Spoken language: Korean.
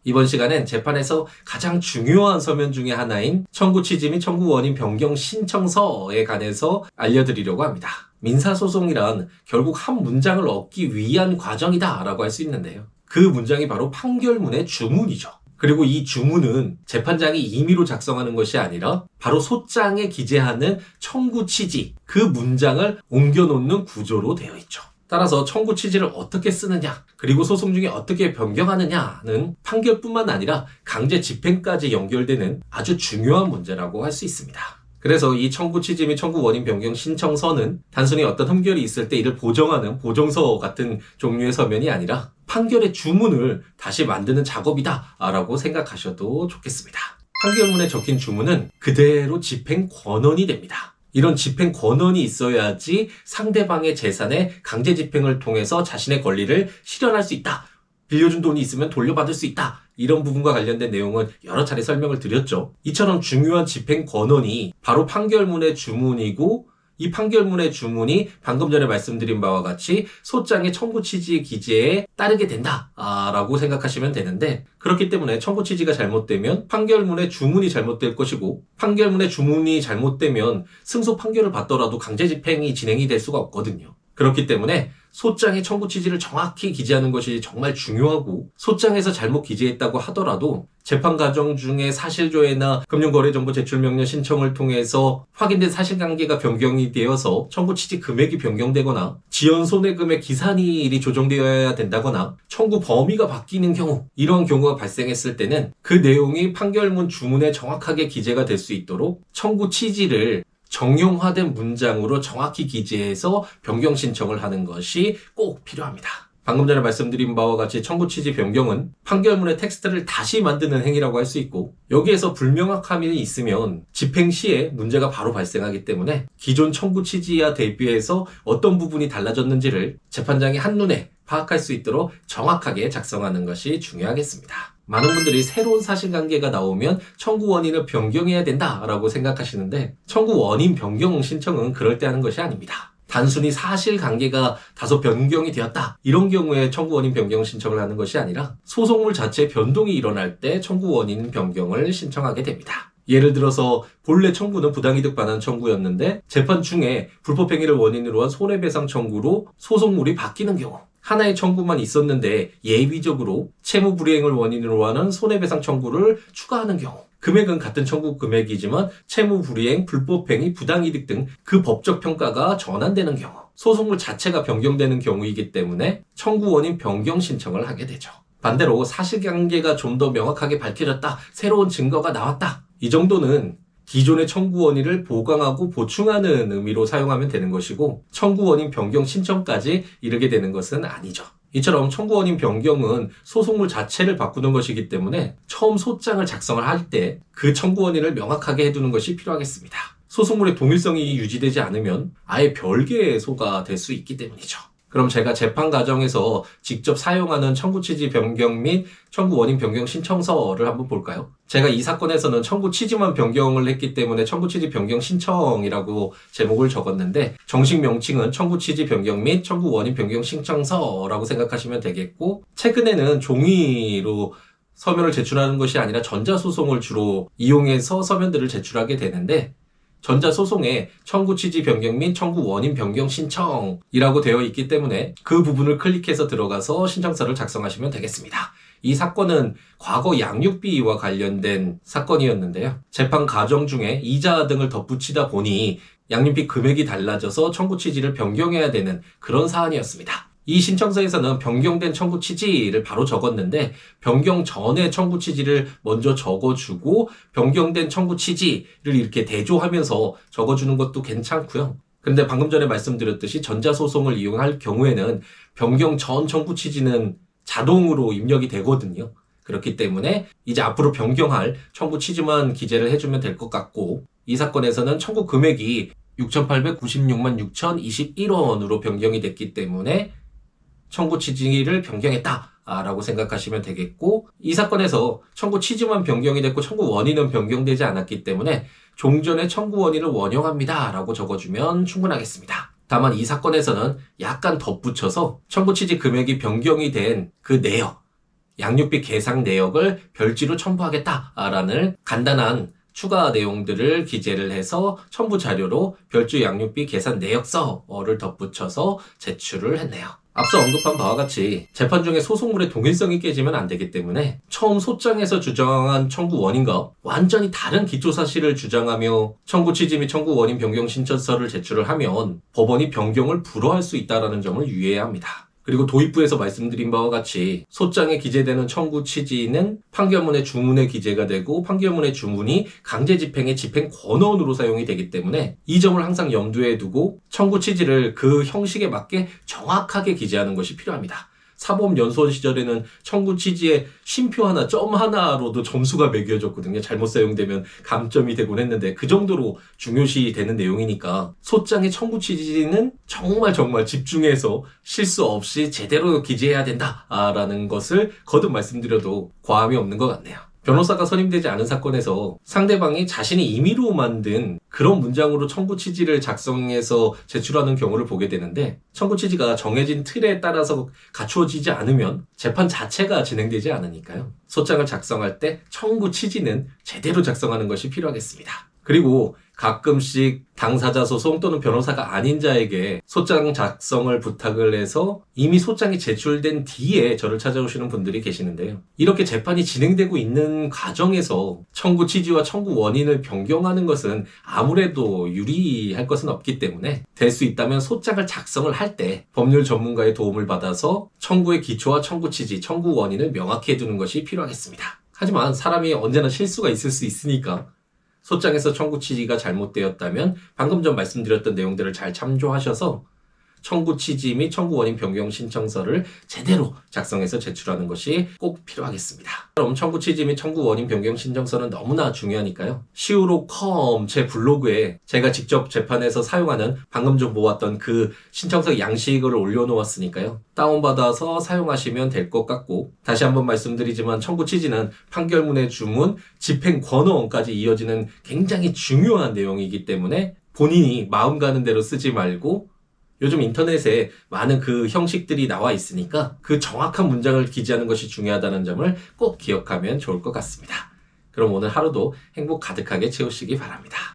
이번 시간엔 재판에서 가장 중요한 서면 중에 하나인 청구 취지 및 청구 원인 변경 신청서에 관해서 알려드리려고 합니다. 민사소송이란 결국 한 문장을 얻기 위한 과정이다 라고 할 수 있는데요. 그 문장이 바로 판결문의 주문이죠. 그리고 이 주문은 재판장이 임의로 작성하는 것이 아니라 바로 소장에 기재하는 청구 취지, 그 문장을 옮겨놓는 구조로 되어 있죠. 따라서 청구 취지를 어떻게 쓰느냐, 그리고 소송 중에 어떻게 변경하느냐는 판결뿐만 아니라 강제 집행까지 연결되는 아주 중요한 문제라고 할 수 있습니다. 그래서 이 청구 취지 및 청구 원인 변경 신청서는 단순히 어떤 흠결이 있을 때 이를 보정하는 보정서 같은 종류의 서면이 아니라 판결의 주문을 다시 만드는 작업이다 라고 생각하셔도 좋겠습니다. 판결문에 적힌 주문은 그대로 집행 권한이 됩니다. 이런 집행 권한이 있어야지 상대방의 재산의 강제 집행을 통해서 자신의 권리를 실현할 수 있다. 빌려준 돈이 있으면 돌려받을 수 있다. 이런 부분과 관련된 내용은 여러 차례 설명을 드렸죠. 이처럼 중요한 집행 권한이 바로 판결문의 주문이고, 이 판결문의 주문이 방금 전에 말씀드린 바와 같이 소장의 청구 취지 기재에 따르게 된다라고 생각하시면 되는데, 그렇기 때문에 청구 취지가 잘못되면 판결문의 주문이 잘못될 것이고, 판결문의 주문이 잘못되면 승소 판결을 받더라도 강제 집행이 진행이 될 수가 없거든요. 그렇기 때문에 소장의 청구 취지를 정확히 기재하는 것이 정말 중요하고, 소장에서 잘못 기재했다고 하더라도 재판 과정 중에 사실조회나 금융거래정보 제출명령 신청을 통해서 확인된 사실관계가 변경이 되어서 청구 취지 금액이 변경되거나 지연 손해금의 기산일이 조정되어야 된다거나 청구 범위가 바뀌는 경우, 이런 경우가 발생했을 때는 그 내용이 판결문 주문에 정확하게 기재가 될 수 있도록 청구 취지를 정형화된 문장으로 정확히 기재해서 변경 신청을 하는 것이 꼭 필요합니다. 방금 전에 말씀드린 바와 같이 청구 취지 변경은 판결문의 텍스트를 다시 만드는 행위라고 할 수 있고, 여기에서 불명확함이 있으면 집행 시에 문제가 바로 발생하기 때문에 기존 청구 취지와 대비해서 어떤 부분이 달라졌는지를 재판장이 한눈에 파악할 수 있도록 정확하게 작성하는 것이 중요하겠습니다. 많은 분들이 새로운 사실관계가 나오면 청구 원인을 변경해야 된다라고 생각하시는데, 청구 원인 변경 신청은 그럴 때 하는 것이 아닙니다. 단순히 사실관계가 다소 변경이 되었다, 이런 경우에 청구 원인 변경 신청을 하는 것이 아니라 소송물 자체에 변동이 일어날 때 청구 원인 변경을 신청하게 됩니다. 예를 들어서 본래 청구는 부당이득 반환 청구였는데 재판 중에 불법행위를 원인으로 한 손해배상 청구로 소송물이 바뀌는 경우, 하나의 청구만 있었는데 예비적으로 채무 불이행을 원인으로 하는 손해배상 청구를 추가하는 경우, 금액은 같은 청구 금액이지만 채무 불이행, 불법행위, 부당이득 등 그 법적 평가가 전환되는 경우, 소송물 자체가 변경되는 경우이기 때문에 청구 원인 변경 신청을 하게 되죠. 반대로 사실관계가 좀 더 명확하게 밝혀졌다, 새로운 증거가 나왔다, 이 정도는 기존의 청구 원인을 보강하고 보충하는 의미로 사용하면 되는 것이고, 청구 원인 변경 신청까지 이르게 되는 것은 아니죠. 이처럼 청구 원인 변경은 소송물 자체를 바꾸는 것이기 때문에 처음 소장을 작성을 할 때 그 청구 원인을 명확하게 해두는 것이 필요하겠습니다. 소송물의 동일성이 유지되지 않으면 아예 별개의 소가 될 수 있기 때문이죠. 그럼 제가 재판 과정에서 직접 사용하는 청구 취지 변경 및 청구 원인 변경 신청서를 한번 볼까요? 제가 이 사건에서는 청구 취지만 변경을 했기 때문에 청구 취지 변경 신청이라고 제목을 적었는데, 정식 명칭은 청구 취지 변경 및 청구 원인 변경 신청서라고 생각하시면 되겠고, 최근에는 종이로 서면을 제출하는 것이 아니라 전자소송을 주로 이용해서 서면들을 제출하게 되는데, 전자소송에 청구 취지 변경 및 청구 원인 변경 신청이라고 되어 있기 때문에 그 부분을 클릭해서 들어가서 신청서를 작성하시면 되겠습니다. 이 사건은 과거 양육비와 관련된 사건이었는데요. 재판 과정 중에 이자 등을 덧붙이다 보니 양육비 금액이 달라져서 청구 취지를 변경해야 되는 그런 사안이었습니다. 이 신청서에서는 변경된 청구 취지를 바로 적었는데, 변경 전에 청구 취지를 먼저 적어주고 변경된 청구 취지를 이렇게 대조하면서 적어주는 것도 괜찮고요. 근데 방금 전에 말씀드렸듯이 전자소송을 이용할 경우에는 변경 전 청구 취지는 자동으로 입력이 되거든요. 그렇기 때문에 이제 앞으로 변경할 청구 취지만 기재를 해주면 될 것 같고, 이 사건에서는 청구 금액이 6,896만 6,021원으로 변경이 됐기 때문에 청구 취지를 변경했다라고 생각하시면 되겠고, 이 사건에서 청구 취지만 변경이 됐고 청구 원인은 변경되지 않았기 때문에 종전의 청구 원인을 원형합니다 라고 적어주면 충분하겠습니다. 다만 이 사건에서는 약간 덧붙여서 청구 취지 금액이 변경이 된 그 내역, 양육비 계상 내역을 별지로 첨부하겠다라는 간단한 추가 내용들을 기재를 해서 첨부 자료로 별주 양육비 계산 내역서를 덧붙여서 제출을 했네요. 앞서 언급한 바와 같이 재판 중에 소송물의 동일성이 깨지면 안 되기 때문에 처음 소장에서 주장한 청구 원인과 완전히 다른 기초사실을 주장하며 청구 취지 및 청구 원인 변경 신청서를 제출을 하면 법원이 변경을 불허할 수 있다는 점을 유의해야 합니다. 그리고 도입부에서 말씀드린 바와 같이 소장에 기재되는 청구 취지는 판결문의 주문에 기재가 되고 판결문의 주문이 강제 집행의 집행 권언으로 사용이 되기 때문에 이 점을 항상 염두에 두고 청구 취지를 그 형식에 맞게 정확하게 기재하는 것이 필요합니다. 사법연수원 시절에는 청구 취지에 쉼표 하나, 점 하나로도 점수가 매겨졌거든요. 잘못 사용되면 감점이 되곤 했는데 그 정도로 중요시 되는 내용이니까 소장의 청구 취지는 정말 집중해서 실수 없이 제대로 기재해야 된다라는 것을 거듭 말씀드려도 과함이 없는 것 같네요. 변호사가 선임되지 않은 사건에서 상대방이 자신이 임의로 만든 그런 문장으로 청구 취지를 작성해서 제출하는 경우를 보게 되는데 청구 취지가 정해진 틀에 따라서 갖추어지지 않으면 재판 자체가 진행되지 않으니까요. 소장을 작성할 때 청구 취지는 제대로 작성하는 것이 필요하겠습니다. 그리고 가끔씩 당사자 소송 또는 변호사가 아닌 자에게 소장 작성을 부탁을 해서 이미 소장이 제출된 뒤에 저를 찾아오시는 분들이 계시는데요. 이렇게 재판이 진행되고 있는 과정에서 청구 취지와 청구 원인을 변경하는 것은 아무래도 유리할 것은 없기 때문에 될 수 있다면 소장을 작성을 할 때 법률 전문가의 도움을 받아서 청구의 기초와 청구 취지, 청구 원인을 명확히 해두는 것이 필요하겠습니다. 하지만 사람이 언제나 실수가 있을 수 있으니까 소장에서 청구 취지가 잘못되었다면 방금 전 말씀드렸던 내용들을 잘 참조하셔서 청구 취지 및 청구 원인 변경 신청서를 제대로 작성해서 제출하는 것이 꼭 필요하겠습니다. 그럼 청구 취지 및 청구 원인 변경 신청서는 너무나 중요하니까요. 시우로컴 제 블로그에 제가 직접 재판에서 사용하는 방금 전 모았던 그 신청서 양식을 올려놓았으니까요. 다운받아서 사용하시면 될 것 같고 다시 한번 말씀드리지만 청구 취지는 판결문의 주문, 집행 권어까지 이어지는 굉장히 중요한 내용이기 때문에 본인이 마음 가는 대로 쓰지 말고 요즘 인터넷에 많은 그 형식들이 나와 있으니까 그 정확한 문장을 기재하는 것이 중요하다는 점을 꼭 기억하면 좋을 것 같습니다. 그럼 오늘 하루도 행복 가득하게 채우시기 바랍니다.